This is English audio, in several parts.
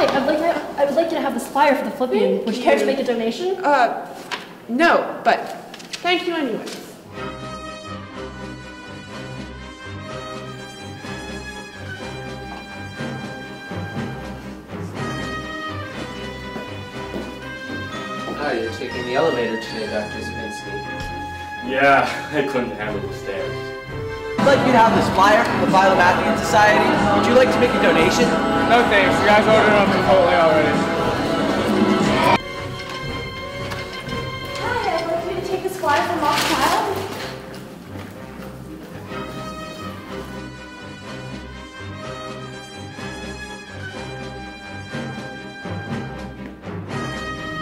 Hi, I would like you to have this flyer for the Flippian. Would you care to make a donation? No, but thank you anyways. Oh, you're taking the elevator today, Dr. Zabinski. Yeah, I couldn't handle the stairs. I'd like you to have this flyer from the Philomathian Society. Would you like to make a donation? No thanks, you guys ordered on Chipotle already. Hi, I'd like you to take this flyer from Mock Child.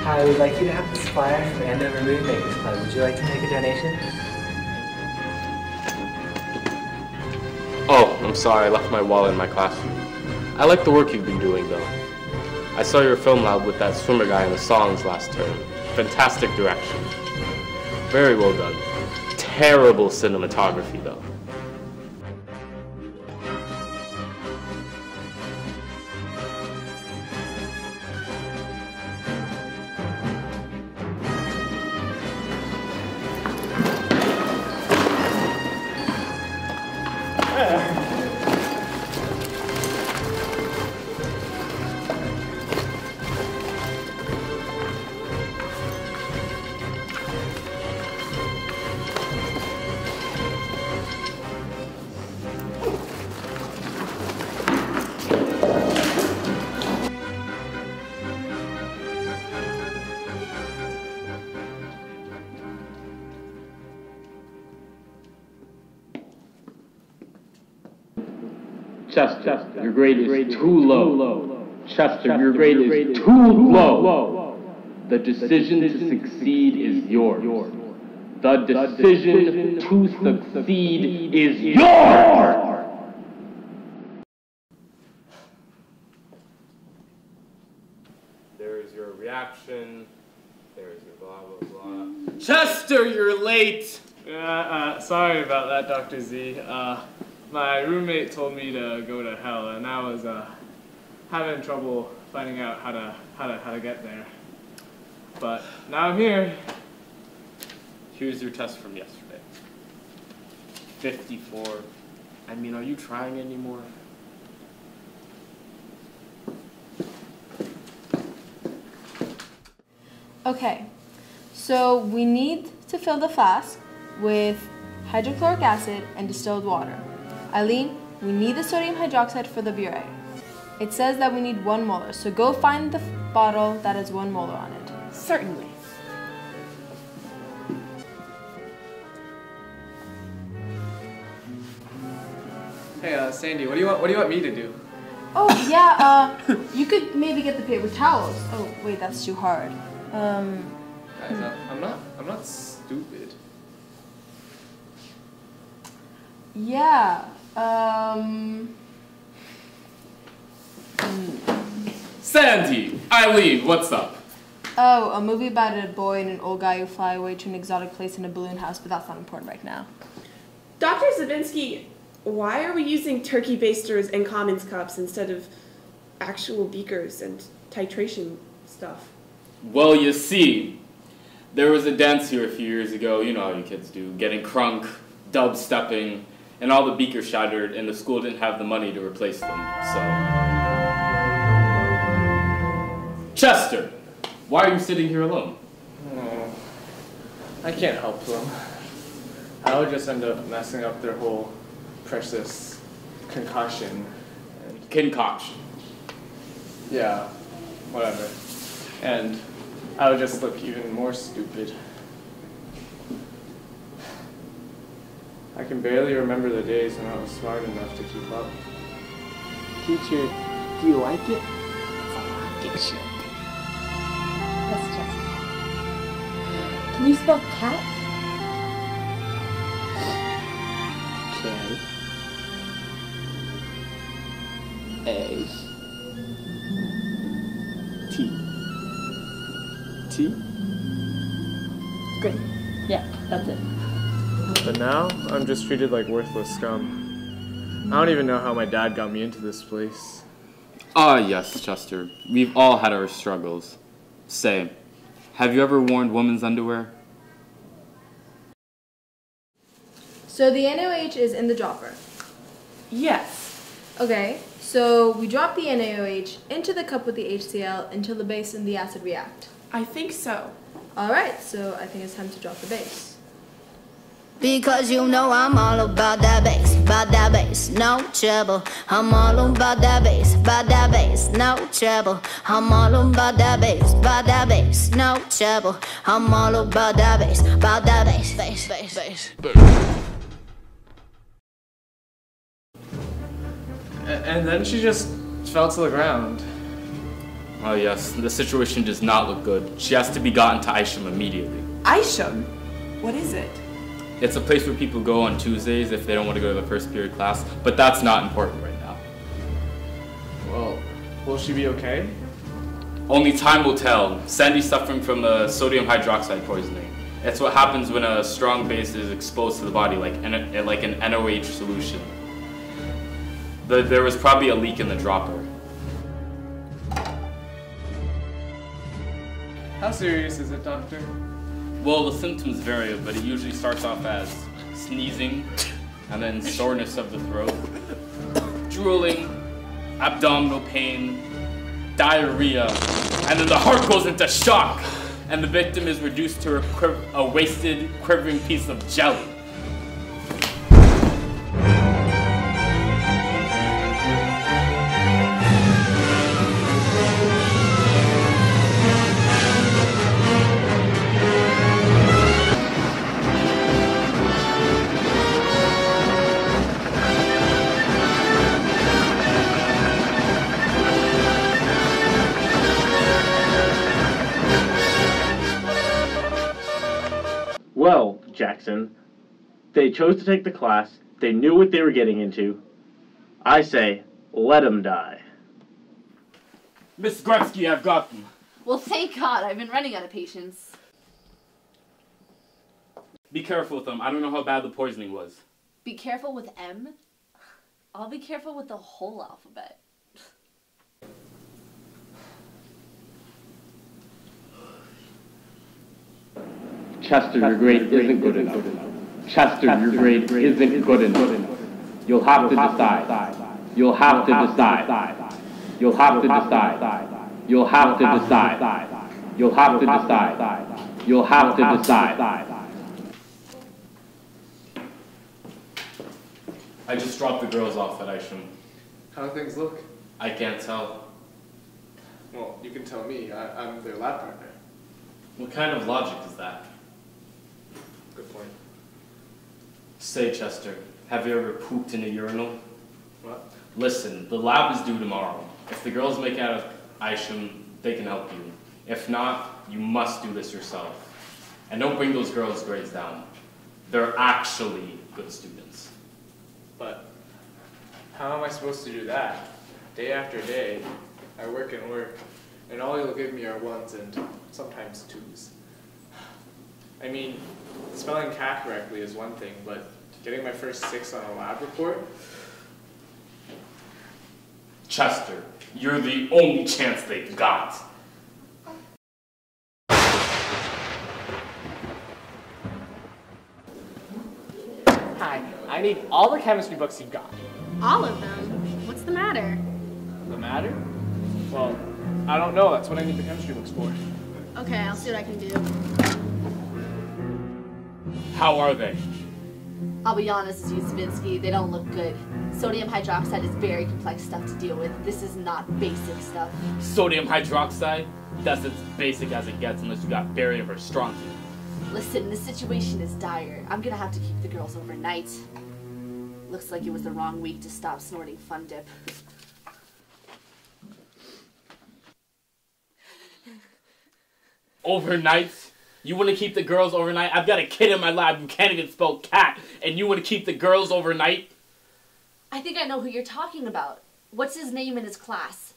Hi, we'd like you to have this flyer from Andover Movie Makers Club. Would you like to make a donation? Oh, I'm sorry, I left my wallet in my classroom. I like the work you've been doing, though. I saw your film lab with that swimmer guy in the songs last term. Fantastic direction. Very well done. Terrible cinematography, though. Chester, your grade is too low. Chester, your grade is too low. The decision to succeed is yours. The decision to succeed is yours! There's your reaction. There's your blah, blah, blah. Chester, you're late! Sorry about that, Dr. Z. My roommate told me to go to hell, and I was having trouble finding out how to get there. But now I'm here. Here's your test from yesterday. 54. I mean, are you trying anymore? Okay, so we need to fill the flask with hydrochloric acid and distilled water. Eileen, we need the sodium hydroxide for the burette. It says that we need 1 molar, so go find the bottle that has 1 molar on it. Certainly. Hey, Sandy, what do you want me to do? Oh yeah, you could maybe get the paper towels. Oh wait, that's too hard. Guys, I'm not stupid. Yeah. Sandy! Eileen, what's up? Oh, a movie about a boy and an old guy who fly away to an exotic place in a balloon house, but that's not important right now. Dr. Zabinski, why are we using turkey basters and commons cups instead of actual beakers and titration stuff? Well, you see, there was a dance here a few years ago, you know how you kids do, getting crunk, dub-stepping, and all the beakers shattered, and the school didn't have the money to replace them, so... Chester, why are you sitting here alone? Oh, I can't help them. I would just end up messing up their whole precious concoction. Concoction. Yeah, whatever. And I would just look even more stupid. I can barely remember the days when I was smart enough to keep up. Teacher, do you like it? It's a rocket ship. Yes, Chester. Can you spell cat? K-A-T. Great. Yeah, that's it. But now, I'm just treated like worthless scum. I don't even know how my dad got me into this place. Ah, yes, Chester. We've all had our struggles. Say, have you ever worn women's underwear? So the NaOH is in the dropper. Yes. Okay, so we drop the NaOH into the cup with the HCl until the base and the acid react. I think so. Alright, so I think it's time to drop the base. Because you know I'm all about that bass, no trouble. I'm all about that bass, no trouble. I'm all about that bass, no trouble. I'm all about that bass. And then she just fell to the ground. Oh yes, the situation does not look good. She has to be gotten to Isham immediately. Isham? What is it? It's a place where people go on Tuesdays if they don't want to go to the first period class, but that's not important right now. Well, will she be okay? Only time will tell. Sandy's suffering from sodium hydroxide poisoning. It's what happens when a strong base is exposed to the body, like an NaOH solution. There was probably a leak in the dropper. How serious is it, doctor? Well, the symptoms vary, but it usually starts off as sneezing, and then soreness of the throat, drooling, abdominal pain, diarrhea, and then the heart goes into shock, and the victim is reduced to a wasted, quivering piece of jelly. Well, Jackson, they chose to take the class, they knew what they were getting into. I say, let them die. Miss Gretzky, I've got them. Well, thank God. I've been running out of patience. Be careful with them. I don't know how bad the poisoning was. Be careful with M? I'll be careful with the whole alphabet. Chester, your grade isn't good enough. Chester, your grade isn't good enough. You'll have to decide. You'll have to decide. You'll have to decide. You'll have to decide. You'll have to decide. You'll have to decide. I just dropped the girls off at Isham. How do things look? I can't tell. Well, you can tell me. I'm their lab partner. What kind of logic is that? Good point. Say, Chester, have you ever pooped in a urinal? What? Listen, the lab is due tomorrow. If the girls make out of Isham, they can help you. If not, you must do this yourself. And don't bring those girls' grades down. They're actually good students. But how am I supposed to do that? Day after day, I work and work, and all you'll give me are 1s and sometimes 2s. I mean, spelling cat correctly is one thing, but getting my first 6 on a lab report? Chester, you're the only chance they've got. Hi, I need all the chemistry books you've got. All of them? What's the matter? The matter? Well, I don't know. That's what I need the chemistry books for. Okay, I'll see what I can do. How are they? I'll be honest with you, Zabinski, they don't look good. Sodium hydroxide is very complex stuff to deal with. This is not basic stuff. Sodium hydroxide? That's as basic as it gets unless you got barium or strontium. Listen, this situation is dire. I'm gonna have to keep the girls overnight. Looks like it was the wrong week to stop snorting Fun Dip. Overnight? You want to keep the girls overnight? I've got a kid in my lab who can't even spell cat, and you want to keep the girls overnight? I think I know who you're talking about. What's his name in his class?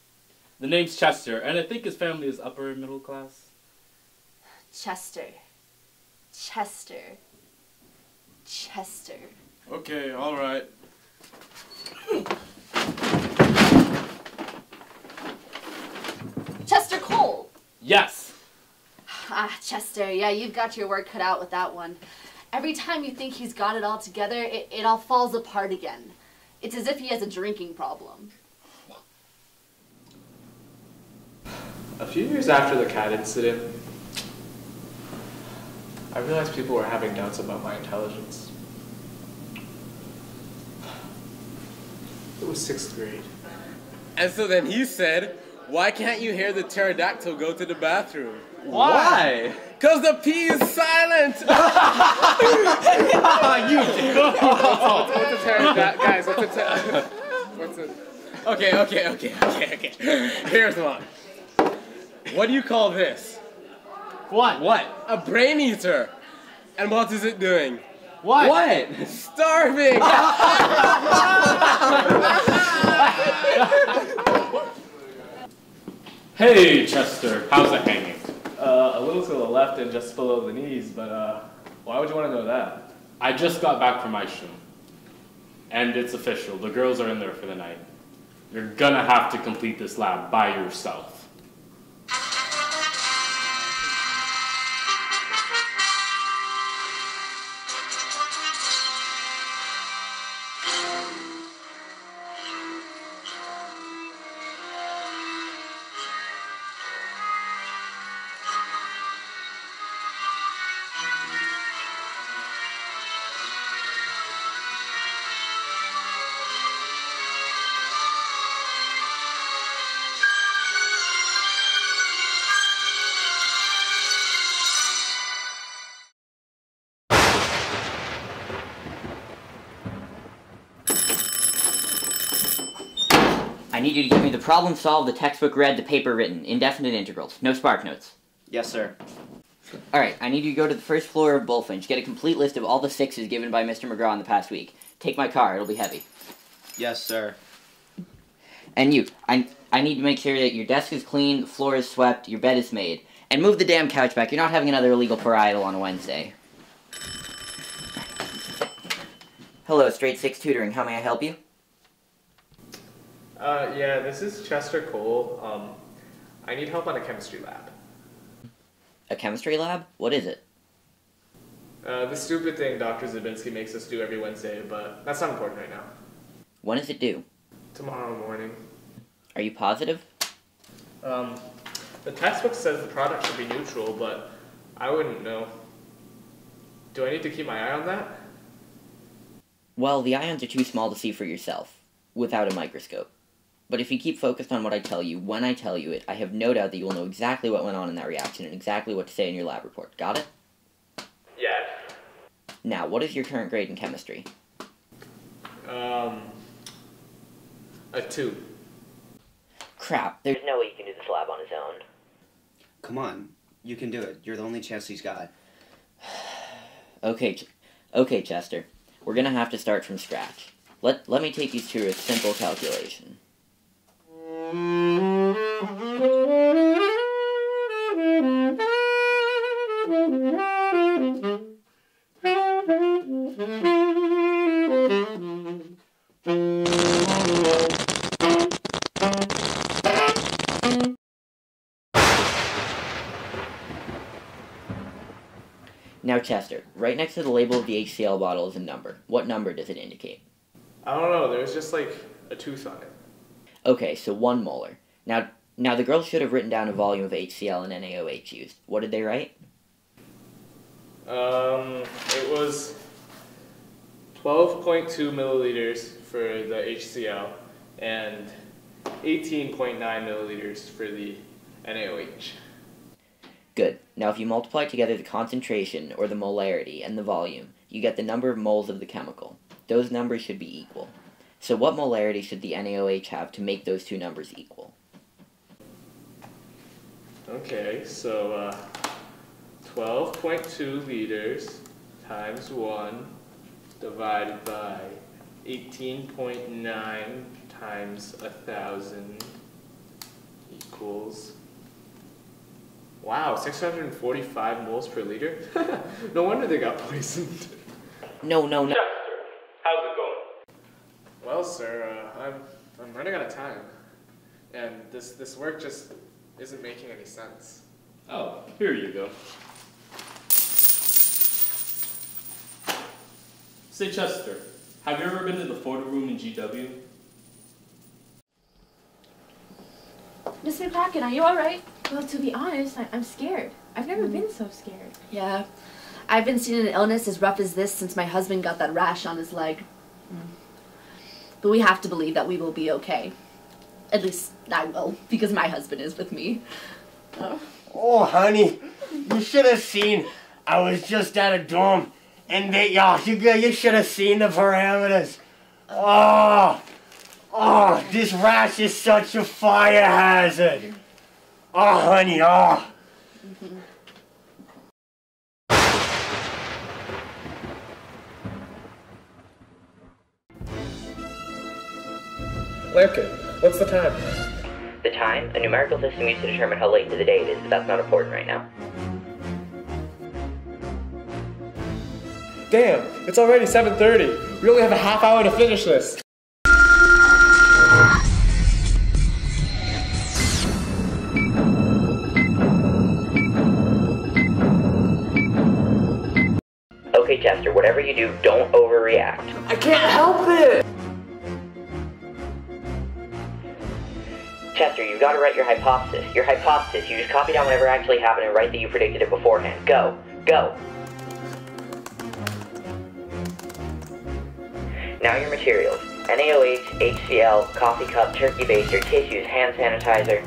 The name's Chester, and I think his family is upper middle class. Chester. Chester. Chester. Okay, all right. Yes. Ah, Chester, yeah, you've got your work cut out with that one. Every time you think he's got it all together, it all falls apart again. It's as if he has a drinking problem. A few years after the cat incident, I realized people were having doubts about my intelligence. It was 6th grade. And so then he said, why can't you hear the pterodactyl go to the bathroom? Why? Because the P is silent! What's a pterodactyl? Guys, what's a pterodactyl? What's a... Okay. Here's one. What do you call this? What? A brain eater. And what is it doing? What? Starving! Hey, Chester, how's it hanging? A little to the left and just below the knees, but why would you want to know that? I just got back from my show. And it's official, the girls are in there for the night. You're gonna have to complete this lab by yourself. I need you to give me the problem solved, the textbook read, the paper written, indefinite integrals, no spark notes. Yes, sir. Alright, I need you to go to the first floor of Bullfinch, get a complete list of all the 6s given by Mr. McGraw in the past week. Take my car, it'll be heavy. Yes, sir. And you, I need to make sure that your desk is clean, the floor is swept, your bed is made. And move the damn couch back, you're not having another illegal parietal on a Wednesday. Hello, Straight 6 Tutoring, how may I help you? Yeah, this is Chester Cole. I need help on a chemistry lab. A chemistry lab? What is it? The stupid thing Dr. Zabinski makes us do every Wednesday, but that's not important right now. When is it due? Tomorrow morning. Are you positive? The textbook says the product should be neutral, but I wouldn't know. Do I need to keep my eye on that? Well, the ions are too small to see for yourself, without a microscope. But if you keep focused on what I tell you, when I tell you it, I have no doubt that you will know exactly what went on in that reaction and exactly what to say in your lab report. Got it? Yes. Now, what is your current grade in chemistry? A 2. Crap, there's no way you can do this lab on his own. Come on, you can do it. You're the only chance he's got. Okay, Chester. We're gonna have to start from scratch. Let me take you through a simple calculation. Now, Chester, right next to the label of the HCl bottle is a number. What number does it indicate? I don't know, there's just like a tooth on it. Okay, so 1 molar. Now the girls should have written down a volume of HCl and NaOH used. What did they write? It was 12.2 milliliters for the HCl and 18.9 milliliters for the NaOH. Good. Now if you multiply together the concentration, or the molarity, and the volume, you get the number of moles of the chemical. Those numbers should be equal. So what molarity should the NaOH have to make those two numbers equal? Okay, so 12.2 liters times 1 divided by 18.9 times 1,000 equals... Wow, 645 moles per liter? No wonder they got poisoned. No. Chester, how's it going? Well, sir, I'm running out of time. And this work just isn't making any sense. Oh, here you go. Say, Chester, have you ever been to the photo room in GW? Mr. Kraken, are you alright? Well, to be honest, I'm scared. I've never been so scared. Yeah. I've been seeing an illness as rough as this since my husband got that rash on his leg. But we have to believe that we will be okay. At least I will, because my husband is with me. Oh, honey, you should have seen. I was just at a dorm, and you should have seen the parameters. Oh, this rash is such a fire hazard. Oh, honey, oh. Larkin, what's the time? The time? A numerical system used to determine how late into the day it is, but that's not important right now. Damn, it's already 7:30. We only have a half hour to finish this. Okay, Chester, whatever you do, don't overreact. I can't help it! Chester, you've got to write your hypothesis. Your hypothesis. You just copy down whatever actually happened and write that you predicted it beforehand. Go. Go. Now your materials. NaOH, HCl, coffee cup, turkey baster, tissues, hand sanitizer.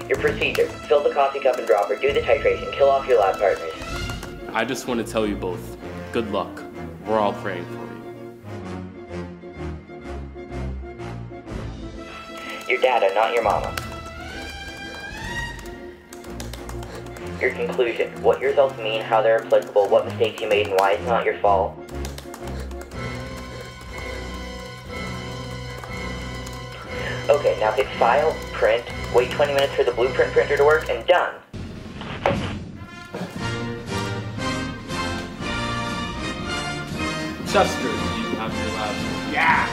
Your procedure. Fill the coffee cup and dropper, do the titration, kill off your lab partners. I just want to tell you both, good luck. We're all praying for you. Your data, not your mama. Your conclusion. What your results mean, how they're applicable, what mistakes you made, and why it's not your fault. Okay, now hit File, Print, wait 20 minutes for the blueprint printer to work, and done. Chester, you have your lab. Yeah!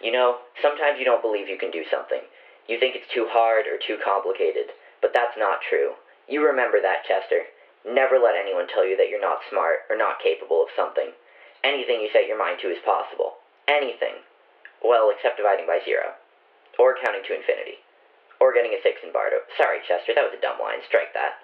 You know, sometimes you don't believe you can do something. You think it's too hard or too complicated, but that's not true. You remember that, Chester. Never let anyone tell you that you're not smart or not capable of something. Anything you set your mind to is possible. Anything. Well, except dividing by 0. Or counting to infinity. Or getting a 6 in Bardo. Sorry, Chester, that was a dumb line. Strike that.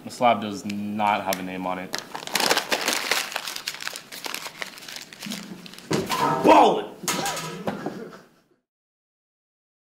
The slab does not have a name on it. Ballin'!